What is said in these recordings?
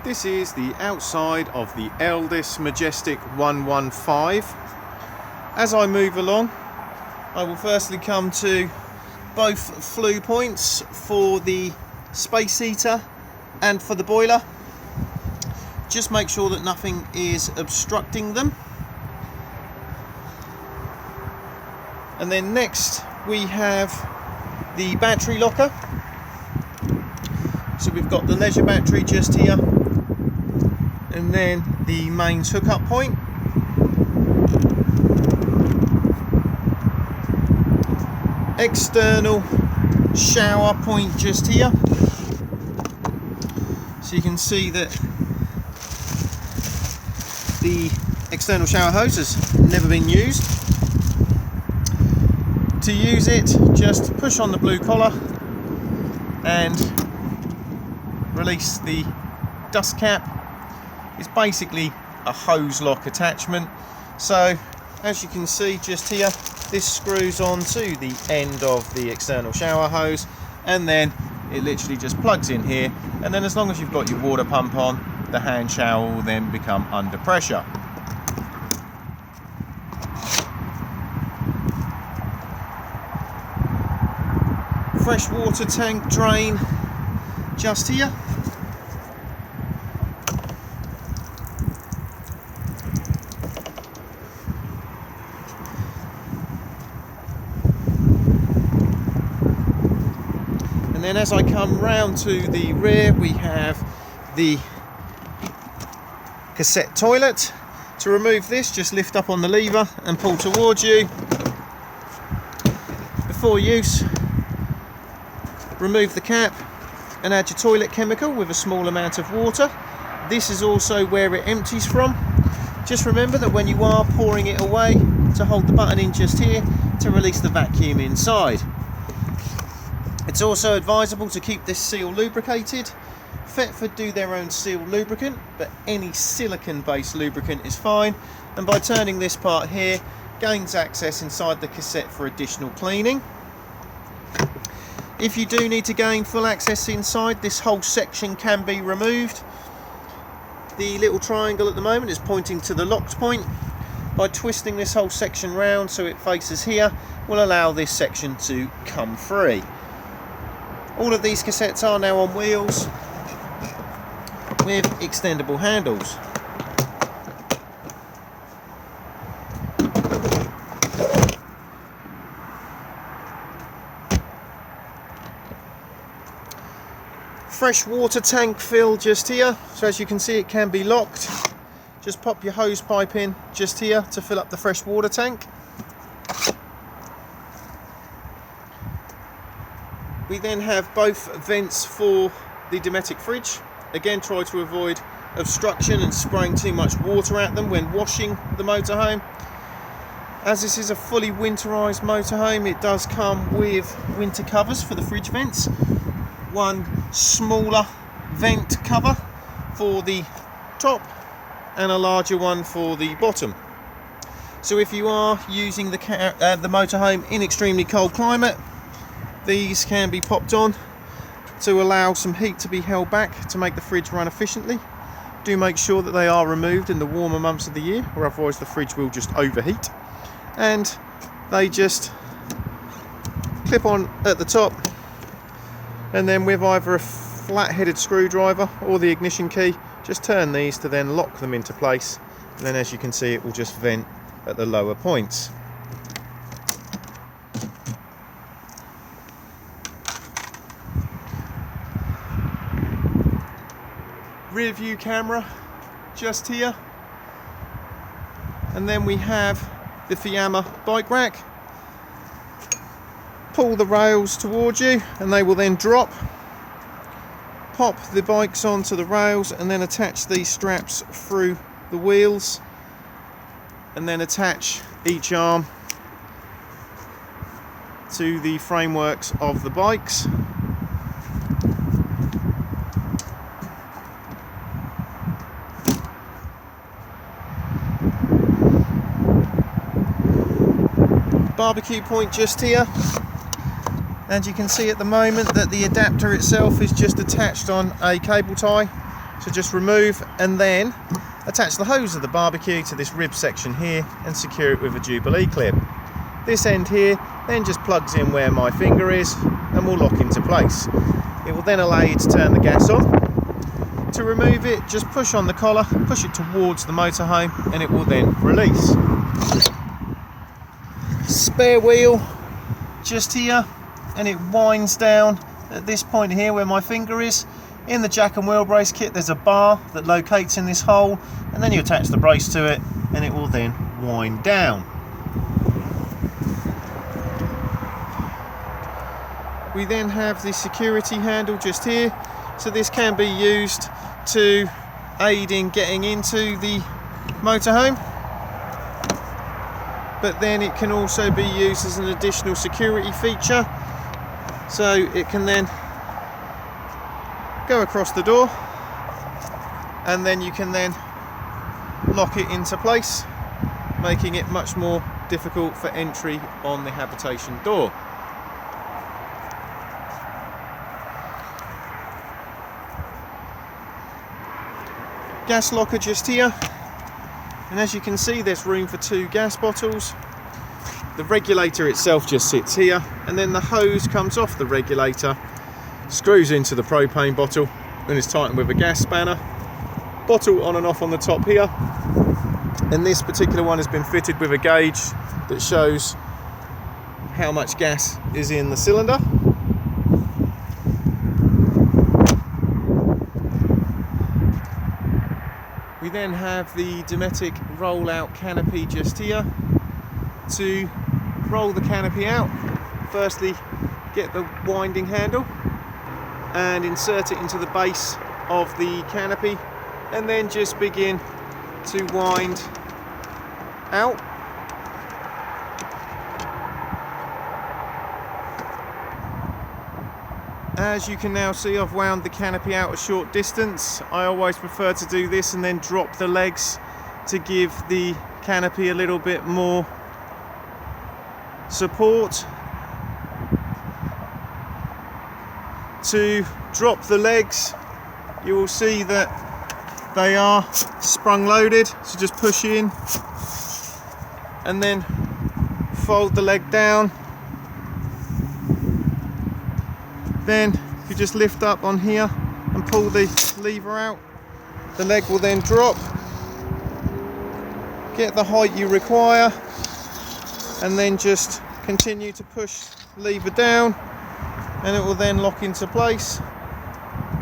This is the outside of the Elddis Majestic 115. As I move along, I will firstly come to both flue points for the space heater and for the boiler. Just make sure that nothing is obstructing them. And then next we have the battery locker. So we've got the leisure battery just here, and then the mains hookup point. External shower point just here. So you can see that the external shower hose has never been used. To use it, just push on the blue collar and release the dust cap. It's basically a hose lock attachment. So as you can see just here, this screws onto the end of the external shower hose, and then it literally just plugs in here, and then as long as you've got your water pump on, the hand shower will then become under pressure. Fresh water tank drain just here. And then as I come round to the rear, we have the cassette toilet. To remove this, just lift up on the lever and pull towards you. Before use, remove the cap and add your toilet chemical with a small amount of water. This is also where it empties from. Just remember that when you are pouring it away, to hold the button in just here to release the vacuum inside. It's also advisable to keep this seal lubricated. Thetford do their own seal lubricant, but any silicone based lubricant is fine, and by turning this part here, gains access inside the cassette for additional cleaning. If you do need to gain full access inside, this whole section can be removed. The little triangle at the moment is pointing to the locked point. By twisting this whole section round so it faces here, will allow this section to come free. All of these cassettes are now on wheels with extendable handles. Fresh water tank fill just here, so as you can see it can be locked. Just pop your hose pipe in just here to fill up the fresh water tank. We then have both vents for the Dometic fridge. Again, try to avoid obstruction and spraying too much water at them when washing the motorhome. As this is a fully winterized motorhome, it does come with winter covers for the fridge vents. One smaller vent cover for the top and a larger one for the bottom. So if you are using the motorhome in extremely cold climate, these can be popped on to allow some heat to be held back to make the fridge run efficiently. Do make sure that they are removed in the warmer months of the year, or otherwise the fridge will just overheat. And they just clip on at the top, and then with either a flat-headed screwdriver or the ignition key, just turn these to then lock them into place, and then as you can see it will just vent at the lower points. Rear view camera just here, and then we have the Fiamma bike rack. Pull the rails towards you and they will then drop. Pop the bikes onto the rails and then attach these straps through the wheels, and then attach each arm to the frameworks of the bikes. Barbecue point just here, and you can see at the moment that the adapter itself is just attached on a cable tie So just remove and then attach the hose of the barbecue to this rib section here and secure it with a Jubilee clip. This end here then just plugs in where my finger is and will lock into place. It will then allow you to turn the gas on. To remove it, just push on the collar, push it towards the motorhome and it will then release. Spare wheel just here, and it winds down at this point here where my finger is. In the jack and wheel brace kit there's a bar that locates in this hole, and then you attach the brace to it and it will then wind down. We then have the security handle just here, so this can be used to aid in getting into the motorhome, but then it can also be used as an additional security feature, so it can then go across the door and then you can then lock it into place, making it much more difficult for entry on the habitation door. Gas locker just here, and as you can see there's room for 2 gas bottles. The regulator itself just sits here, and then the hose comes off the regulator, screws into the propane bottle and is tightened with a gas spanner. Bottle on and off on the top here, and this particular one has been fitted with a gauge that shows how much gas is in the cylinder. We then have the Dometic roll-out canopy just here. To roll the canopy out, firstly get the winding handle and insert it into the base of the canopy, and then just begin to wind out. As you can now see, I've wound the canopy out a short distance. I always prefer to do this and then drop the legs to give the canopy a little bit more support. To drop the legs, you will see that they are sprung loaded, so just push in and then fold the leg down. Then you just lift up on here and pull the lever out. The leg will then drop, get the height you require, and then just continue to push the lever down and it will then lock into place.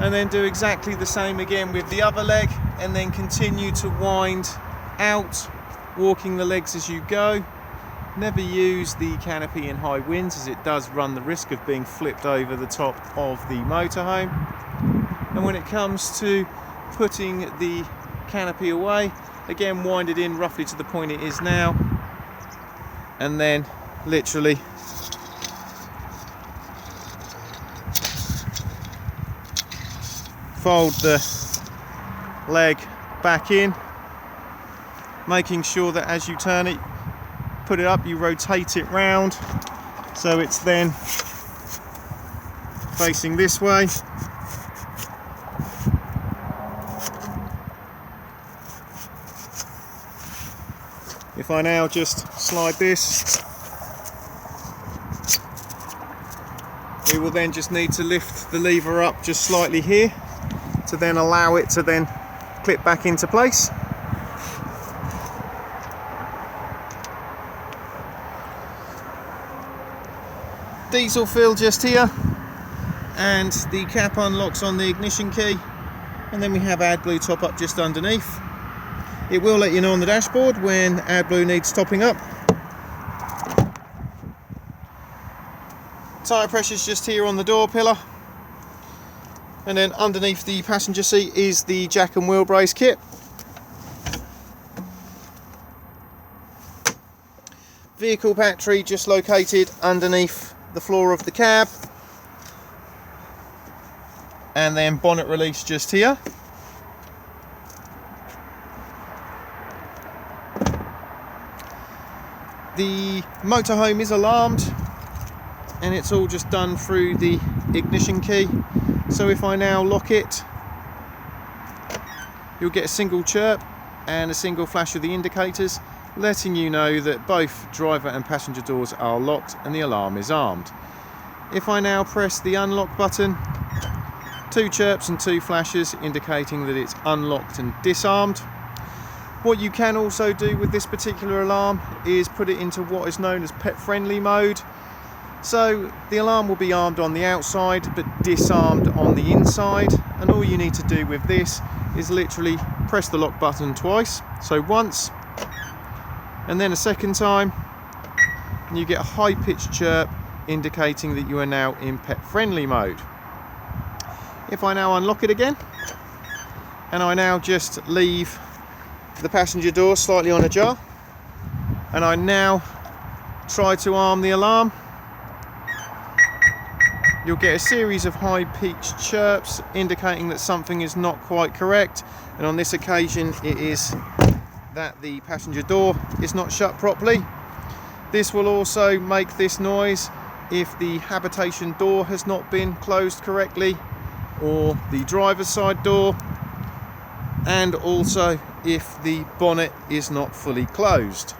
And then do exactly the same again with the other leg, and then continue to wind out, walking the legs as you go. Never use the canopy in high winds, as it does run the risk of being flipped over the top of the motorhome. And when it comes to putting the canopy away, again wind it in roughly to the point it is now, and then literally fold the leg back in, making sure that as you turn it, put it up, you rotate it round so it's then facing this way. If I now just slide this, we will then just need to lift the lever up just slightly here to then allow it to then clip back into place. Diesel fill just here, and the cap unlocks on the ignition key, and then we have AdBlue top up just underneath. It will let you know on the dashboard when AdBlue needs topping up. Tyre pressure's just here on the door pillar, and then underneath the passenger seat is the jack and wheel brace kit. Vehicle battery just located underneath the floor of the cab, and then bonnet release just here. The motorhome is alarmed, and it's all just done through the ignition key. So if I now lock it you'll get a single chirp and a single flash of the indicators, letting you know that both driver and passenger doors are locked and the alarm is armed. If I now press the unlock button, 2 chirps and 2 flashes indicating that it's unlocked and disarmed. What you can also do with this particular alarm is put it into what is known as pet friendly mode. So the alarm will be armed on the outside but disarmed on the inside, and all you need to do with this is literally press the lock button twice, so once and then a second time, and you get a high-pitched chirp indicating that you are now in pet friendly mode. If I now unlock it again and I now just leave the passenger door slightly on ajar and I now try to arm the alarm, you'll get a series of high-pitched chirps indicating that something is not quite correct, and on this occasion it is that the passenger door is not shut properly. This will also make this noise if the habitation door has not been closed correctly, or the driver's side door, and also if the bonnet is not fully closed.